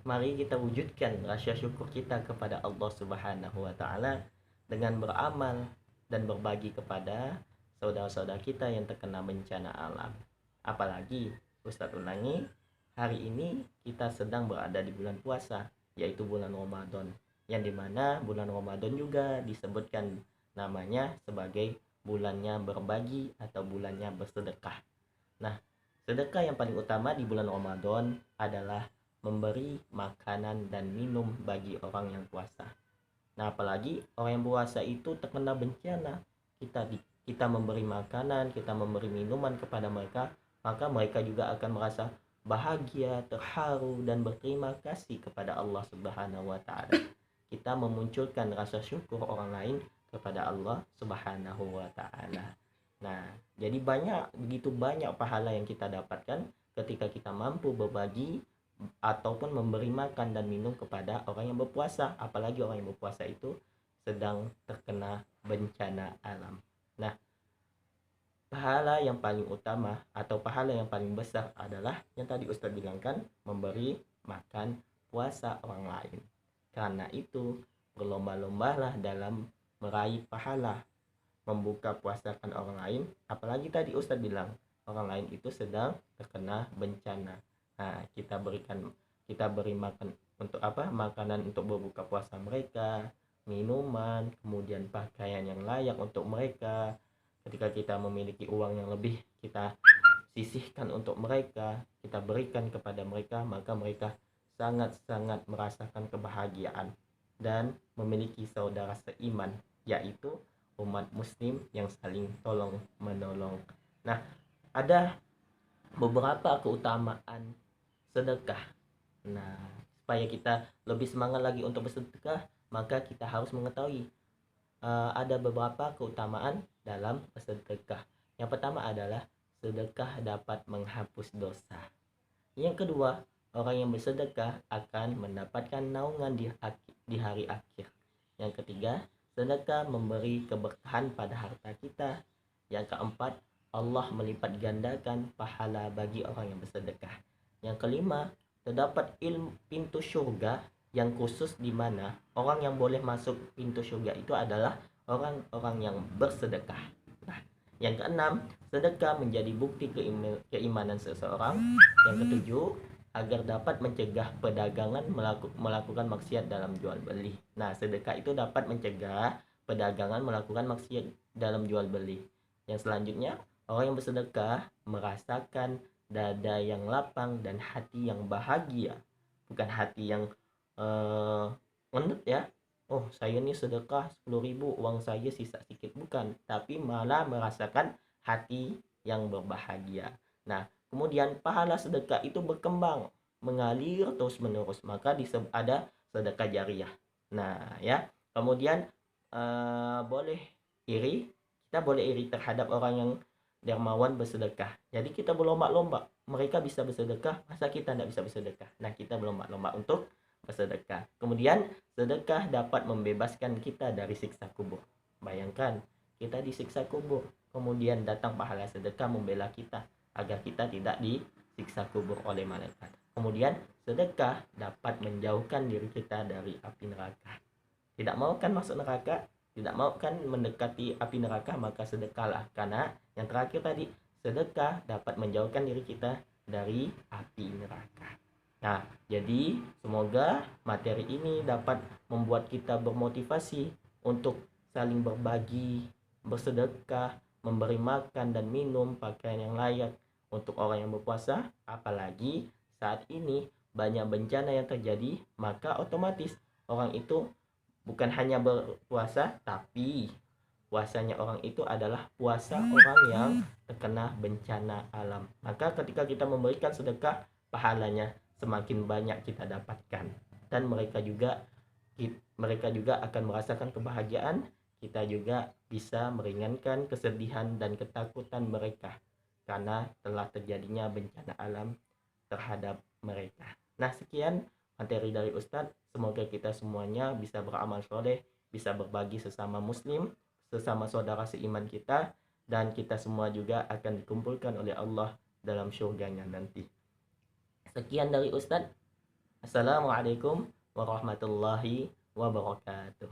mari kita wujudkan rasa syukur kita kepada Allah Subhanahu wa taala dengan beramal dan berbagi kepada saudara-saudara kita yang terkena bencana alam. Apalagi Ustadz ulangi, hari ini kita sedang berada di bulan puasa, yaitu bulan Ramadan, yang dimana bulan Ramadan juga disebutkan namanya sebagai bulannya berbagi atau bulannya bersedekah. Nah, sedekah yang paling utama di bulan Ramadan adalah memberi makanan dan minum bagi orang yang puasa. Nah, apalagi orang yang puasa itu terkena bencana, kita memberi makanan, kita memberi minuman kepada mereka, maka mereka juga akan merasa bahagia, terharu dan berterima kasih kepada Allah Subhanahu wa taala. Kita memunculkan rasa syukur orang lain kepada Allah Subhanahu wa taala. Nah, jadi begitu banyak pahala yang kita dapatkan ketika kita mampu berbagi ataupun memberi makan dan minum kepada orang yang berpuasa, apalagi orang yang berpuasa itu sedang terkena bencana alam. Nah, pahala yang paling utama atau pahala yang paling besar adalah yang tadi Ustadz bilang kan, memberi makan puasa orang lain. Karena itu berlomba-lombalah dalam meraih pahala membuka puasakan orang lain, apalagi tadi Ustadz bilang orang lain itu sedang terkena bencana. Nah, kita beri makan untuk apa? Makanan untuk berbuka puasa mereka, minuman, kemudian pakaian yang layak untuk mereka. Ketika kita memiliki uang yang lebih, kita sisihkan untuk mereka, kita berikan kepada mereka, maka mereka sangat-sangat merasakan kebahagiaan dan memiliki saudara seiman, yaitu umat muslim yang saling tolong menolong. Nah, ada beberapa keutamaan sedekah. Nah, supaya kita lebih semangat lagi untuk bersedekah, maka kita harus mengetahui ada beberapa keutamaan dalam bersedekah. Yang pertama adalah sedekah dapat menghapus dosa. Yang kedua, orang yang bersedekah akan mendapatkan naungan di hari akhir. Yang ketiga, sedekah memberi keberkahan pada harta kita. Yang keempat, Allah melipat gandakan pahala bagi orang yang bersedekah. Yang kelima, terdapat ilmu pintu surga yang khusus, di mana orang yang boleh masuk pintu surga itu adalah orang-orang yang bersedekah. Nah, yang keenam, sedekah menjadi bukti keimanan seseorang. Yang ketujuh, agar dapat mencegah pedagangan melakukan maksiat dalam jual beli. Nah, sedekah itu dapat mencegah pedagangan melakukan maksiat dalam jual beli. Yang selanjutnya, orang yang bersedekah merasakan dada yang lapang dan hati yang bahagia. Bukan hati yang ngendut ya. Oh, saya nih sedekah 10.000, uang saya sisa sedikit. Bukan, tapi malah merasakan hati yang berbahagia. Nah, kemudian pahala sedekah itu berkembang, mengalir terus menerus, maka ada sedekah jariah. Nah, ya. Kemudian boleh iri, kita boleh iri terhadap orang yang dermawan bersedekah. Jadi kita berlomba-lomba, mereka bisa bersedekah, masa kita tidak bisa bersedekah? Nah, kita berlomba-lomba untuk bersedekah. Kemudian sedekah dapat membebaskan kita dari siksa kubur. Bayangkan, kita disiksa kubur, kemudian datang pahala sedekah membela kita agar kita tidak disiksa kubur oleh malaikat. Kemudian sedekah dapat menjauhkan diri kita dari api neraka. Tidak mau kan masuk neraka, tidak mau kan mendekati api neraka, maka sedekahlah. Karena yang terakhir tadi, sedekah dapat menjauhkan diri kita dari api neraka. Nah, jadi semoga materi ini dapat membuat kita bermotivasi untuk saling berbagi, bersedekah, memberi makan dan minum, pakaian yang layak untuk orang yang berpuasa. Apalagi saat ini banyak bencana yang terjadi, maka otomatis orang itu bukan hanya berpuasa, tapi puasanya orang itu adalah puasa orang yang terkena bencana alam. Maka ketika kita memberikan sedekah, pahalanya semakin banyak kita dapatkan, dan mereka juga akan merasakan kebahagiaan. Kita juga bisa meringankan kesedihan dan ketakutan mereka karena telah terjadinya bencana alam terhadap mereka. Nah, sekian materi dari Ustadz. Semoga kita semuanya bisa beramal soleh, bisa berbagi sesama muslim, sesama saudara seiman kita, dan kita semua juga akan dikumpulkan oleh Allah dalam syurganya nanti. Sekian dari Ustadz. Assalamualaikum warahmatullahi wabarakatuh.